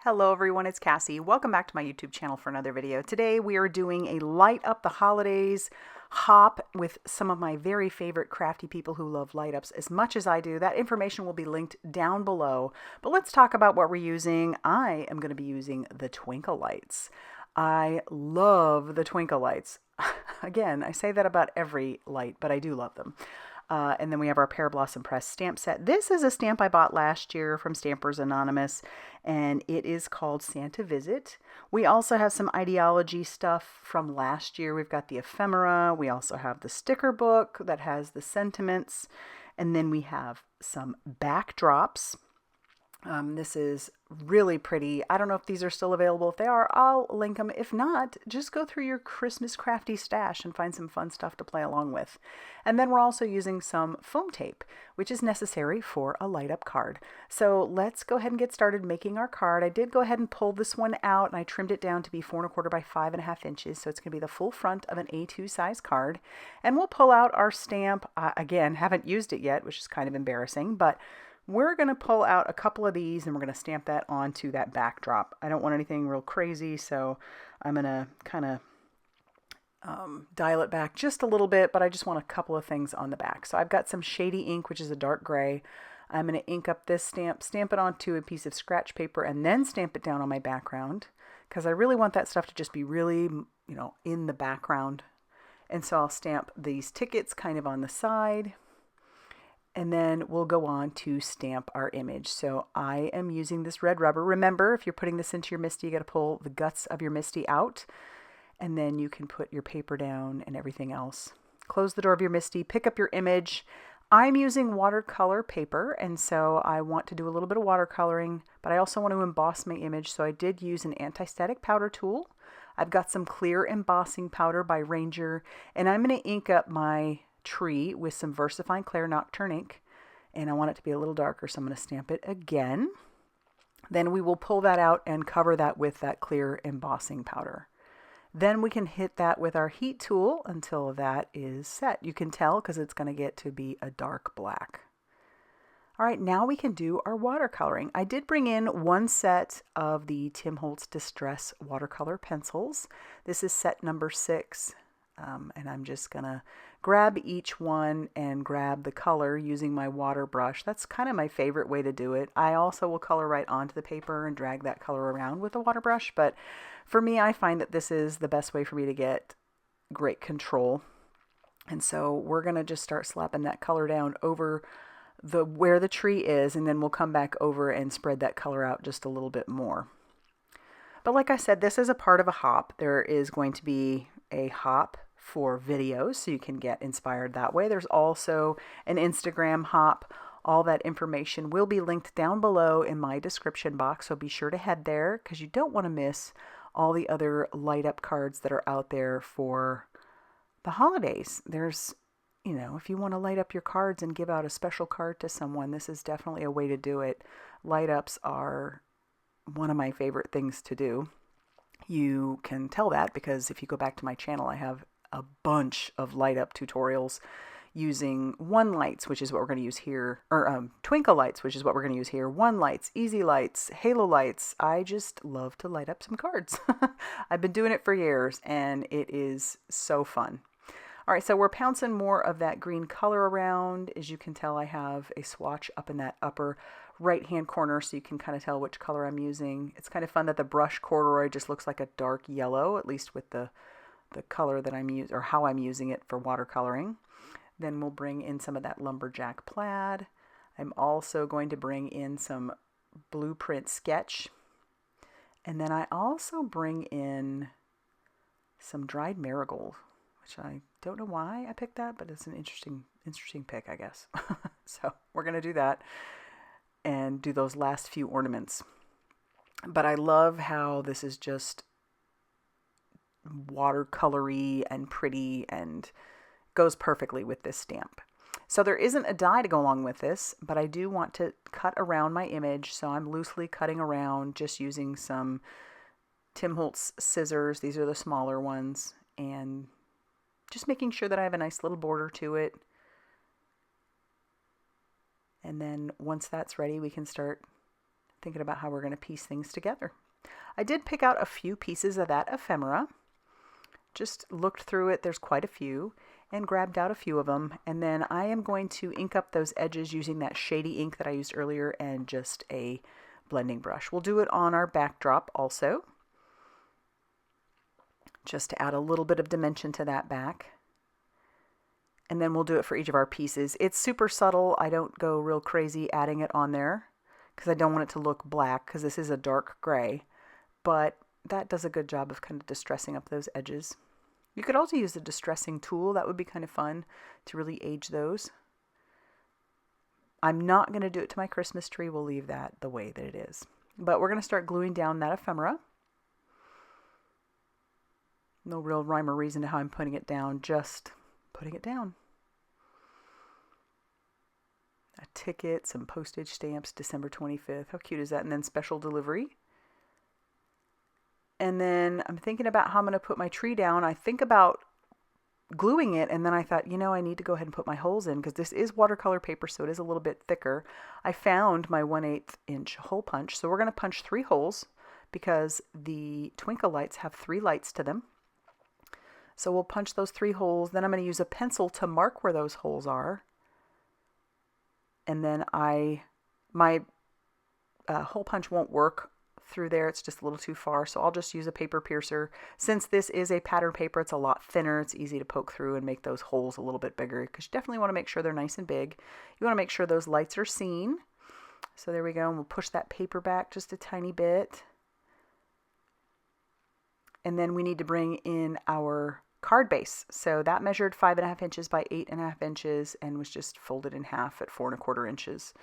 Hello everyone, it's Cassie. Welcome back to my YouTube channel for another video. Today we are doing a light up the holidays hop with some of my very favorite crafty people who love light ups as much as I do. That information will be linked down below. But let's talk about what we're using. I am going to be using the Twinkle lights. I love the Twinkle lights. Again, I say that about every light, but I do love them. And then we have our Pearblossom press stamp set. This is a stamp I bought last year from Stampers Anonymous, and it is called Santa Visit. We also have some Idea-ology stuff from last year. We've got the ephemera. We also have the sticker book that has the sentiments. And then we have some backdrops. This is really pretty. I don't know if these are still available. If they are, I'll link them. If not, just go through your Christmas crafty stash and find some fun stuff to play along with. And then we're also using some foam tape, which is necessary for a light up card. So let's go ahead and get started making our card. I did go ahead and pull this one out, and I trimmed it down to be 4 1/4 by 5.5 inches. So it's going to be the full front of an A2 size card. And we'll pull out our stamp. Again, haven't used it yet, which is kind of embarrassing, but we're going to pull out a couple of these and we're going to stamp that onto that backdrop. I don't want anything real crazy, so I'm going to kind of dial it back just a little bit, but I just want a couple of things on the back. So I've got some shady ink, which is a dark gray. I'm going to ink up this stamp it onto a piece of scratch paper, and then stamp it down on my background because I really want that stuff to just be really, in the background. And so I'll stamp these tickets kind of on the side. And then we'll go on to stamp our image. So I am using this red rubber. Remember, if you're putting this into your MISTI, you got to pull the guts of your MISTI out. And then you can put your paper down and everything else. Close the door of your MISTI, pick up your image. I'm using watercolor paper, and so I want to do a little bit of watercoloring, but I also want to emboss my image. So I did use an anti-static powder tool. I've got some clear embossing powder by Ranger, and I'm going to ink up my tree with some VersaFine Clair Nocturne ink, and I want it to be a little darker, so I'm going to stamp it again. Then we will pull that out and cover that with that clear embossing powder. Then we can hit that with our heat tool until that is set. You can tell because it's going to get to be a dark black. All right, now we can do our watercoloring. I did bring in one set of the Tim Holtz Distress watercolor pencils. This is set number 6. And I'm just going to grab each one and grab the color using my water brush. That's kind of my favorite way to do it. I also will color right onto the paper and drag that color around with the water brush. But for me, I find that this is the best way for me to get great control. And so we're going to just start slapping that color down over where the tree is, and then we'll come back over and spread that color out just a little bit more. But like I said, this is a part of a hop. There is going to be a hop for videos, so you can get inspired that way. There's also an Instagram hop. All that information will be linked down below in my description box, so be sure to head there because you don't want to miss all the other light up cards that are out there for the holidays. There's, if you want to light up your cards and give out a special card to someone, this is definitely a way to do it. Light ups are one of my favorite things to do. You can tell that because if you go back to my channel, I have a bunch of light up tutorials using one lights, which is what we're going to use here, or twinkle lights, which is what we're going to use here, one lights, easy lights, halo lights. I just love to light up some cards. I've been doing it for years and it is so fun. All right, so we're pouncing more of that green color around. As you can tell, I have a swatch up in that upper right hand corner so you can kind of tell which color I'm using. It's kind of fun that the brush corduroy just looks like a dark yellow, at least with the color that I'm using, or how I'm using it for watercoloring. Then we'll bring in some of that lumberjack plaid. I'm also going to bring in some blueprint sketch. And then I also bring in some dried marigold, which I don't know why I picked that, but it's an interesting pick, I guess. So we're going to do that and do those last few ornaments. But I love how this is just watercolory and pretty and goes perfectly with this stamp. So there isn't a die to go along with this, but I do want to cut around my image. So I'm loosely cutting around just using some Tim Holtz scissors. These are the smaller ones, and just making sure that I have a nice little border to it. And then once that's ready, we can start thinking about how we're going to piece things together. I did pick out a few pieces of that ephemera. Just looked through it, there's quite a few, and grabbed out a few of them. And then I am going to ink up those edges using that shady ink that I used earlier and just a blending brush. We'll do it on our backdrop also, just to add a little bit of dimension to that back. And then we'll do it for each of our pieces. It's super subtle. I don't go real crazy adding it on there because I don't want it to look black, because this is a dark gray. But that does a good job of kind of distressing up those edges. You could also use a distressing tool. That would be kind of fun to really age those. I'm not going to do it to my Christmas tree. We'll leave that the way that it is. But we're going to start gluing down that ephemera. No real rhyme or reason to how I'm putting it down, just putting it down. A ticket, some postage stamps, December 25th. How cute is that? And then special delivery. And then I'm thinking about how I'm going to put my tree down. I think about gluing it, and then I thought, you know, I need to go ahead and put my holes in, because this is watercolor paper, so it is a little bit thicker. I found my 1/8 inch hole punch, so we're going to punch 3 holes because the Twinkle lights have 3 lights to them. So we'll punch those 3 holes. Then I'm going to use a pencil to mark where those holes are. And then my hole punch won't work through there. It's just a little too far. So I'll just use a paper piercer. Since this is a pattern paper, it's a lot thinner. It's easy to poke through and make those holes a little bit bigger, because you definitely want to make sure they're nice and big. You want to make sure those lights are seen. So there we go. And we'll push that paper back just a tiny bit. And then we need to bring in our card base. So that measured 5.5 inches by 8.5 inches and was just folded in half at 4.25 inches.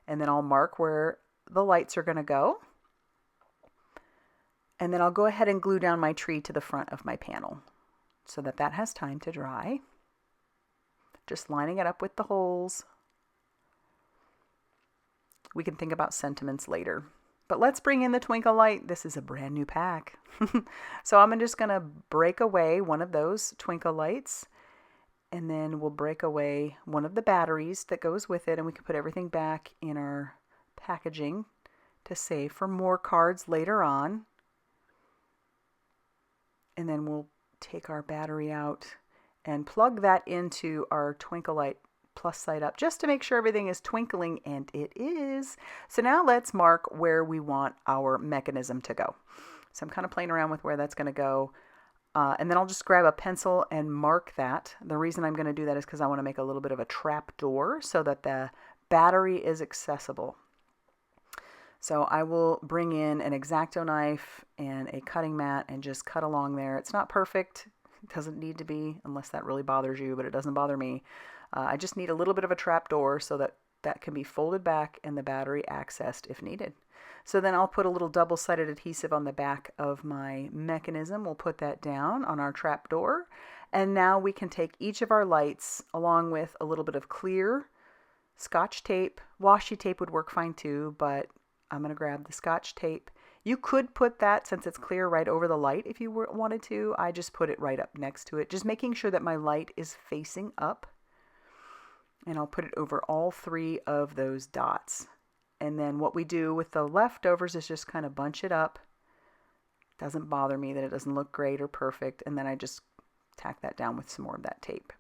And then I'll mark where the lights are going to go. And then I'll go ahead and glue down my tree to the front of my panel so that that has time to dry. Just lining it up with the holes. We can think about sentiments later. But let's bring in the Twinkle light. This is a brand new pack. So I'm just going to break away one of those Twinkle lights, and then we'll break away one of the batteries that goes with it, and we can put everything back in our packaging to save for more cards later on. And then we'll take our battery out and plug that into our Twinkle light plus side up, just to make sure everything is twinkling, and it is. So now let's mark where we want our mechanism to go. So I'm kind of playing around with where that's going to go. And then I'll just grab a pencil and mark that. The reason I'm going to do that is because I want to make a little bit of a trap door so that the battery is accessible. So I will bring in an X-Acto knife and a cutting mat and just cut along there. It's not perfect. It doesn't need to be, unless that really bothers you, but it doesn't bother me. I just need a little bit of a trap door so that that can be folded back and the battery accessed if needed. So then I'll put a little double-sided adhesive on the back of my mechanism. We'll put that down on our trap door. And now we can take each of our lights along with a little bit of clear Scotch tape. Washi tape would work fine too, but I'm going to grab the Scotch tape. You could put that, since it's clear, right over the light if you wanted to. I just put it right up next to it, just making sure that my light is facing up. And I'll put it over all 3 of those dots. And then what we do with the leftovers is just kind of bunch it up. Doesn't bother me that it doesn't look great or perfect. And then I just tack that down with some more of that tape.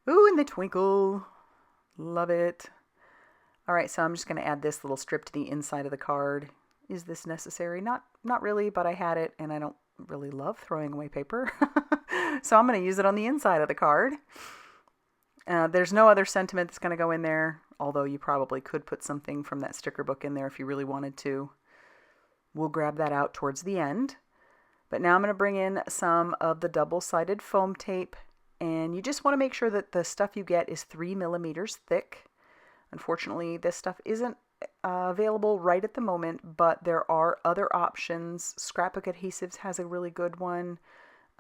Ooh, and the twinkle. Love it. All right, so I'm just going to add this little strip to the inside of the card. Is this necessary? Not really, but I had it, and I don't really love throwing away paper. So I'm going to use it on the inside of the card. There's no other sentiment that's going to go in there, although you probably could put something from that sticker book in there if you really wanted to. We'll grab that out towards the end. But now I'm going to bring in some of the double-sided foam tape, and you just want to make sure that the stuff you get is 3 millimeters thick. Unfortunately, this stuff isn't available right at the moment, but there are other options. Scrapbook Adhesives has a really good one.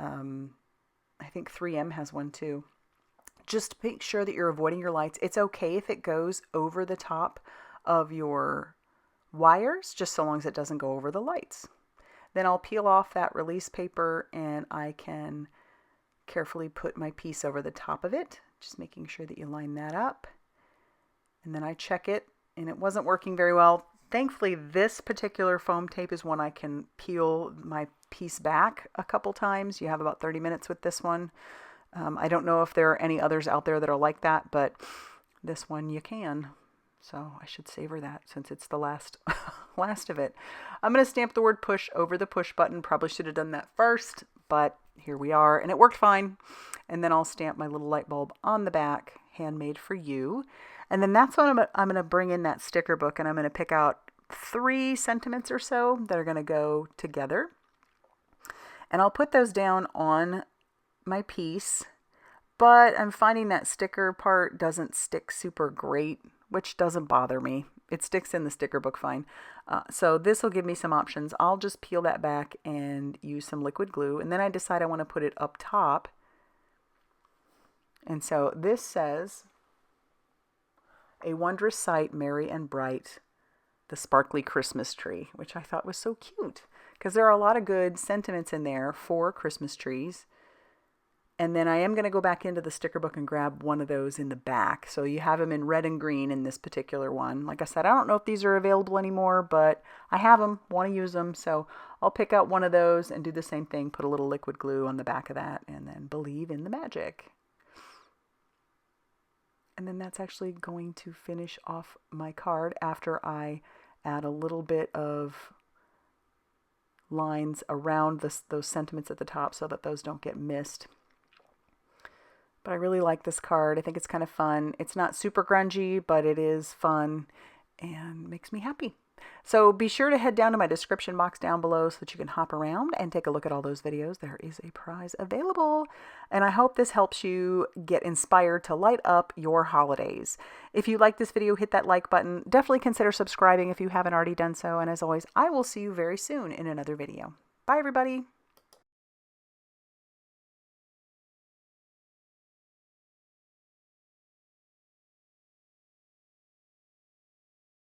I think 3M has one too. Just make sure that you're avoiding your lights. It's okay if it goes over the top of your wires, just so long as it doesn't go over the lights. Then I'll peel off that release paper, and I can carefully put my piece over the top of it, just making sure that you line that up. And then I check it and it wasn't working very well. Thankfully, this particular foam tape is one I can peel my piece back a couple times. You have about 30 minutes with this one. I don't know if there are any others out there that are like that, but this one you can. So I should savor that since it's the last of it. I'm going to stamp the word push over the push button. Probably should have done that first, but here we are, and it worked fine. And then I'll stamp my little light bulb on the back, handmade for you. And then that's when I'm going to bring in that sticker book, and I'm going to pick out 3 sentiments or so that are going to go together. And I'll put those down on my piece, but I'm finding that sticker part doesn't stick super great, which doesn't bother me. It sticks in the sticker book fine. So this will give me some options. I'll just peel that back and use some liquid glue, and then I decide I want to put it up top. And so this says, "A wondrous sight, merry and bright, the sparkly Christmas tree," which I thought was so cute because there are a lot of good sentiments in there for Christmas trees. And then I am going to go back into the sticker book and grab one of those in the back. So you have them in red and green in this particular one. Like I said, I don't know if these are available anymore, but I have them, want to use them. So I'll pick out one of those and do the same thing, put a little liquid glue on the back of that, and then believe in the magic. And then that's actually going to finish off my card after I add a little bit of lines around those sentiments at the top so that those don't get missed. But I really like this card. I think it's kind of fun. It's not super grungy, but it is fun and makes me happy. So be sure to head down to my description box down below so that you can hop around and take a look at all those videos. There is a prize available. And I hope this helps you get inspired to light up your holidays. If you like this video, hit that like button. Definitely consider subscribing if you haven't already done so. And as always, I will see you very soon in another video. Bye, everybody.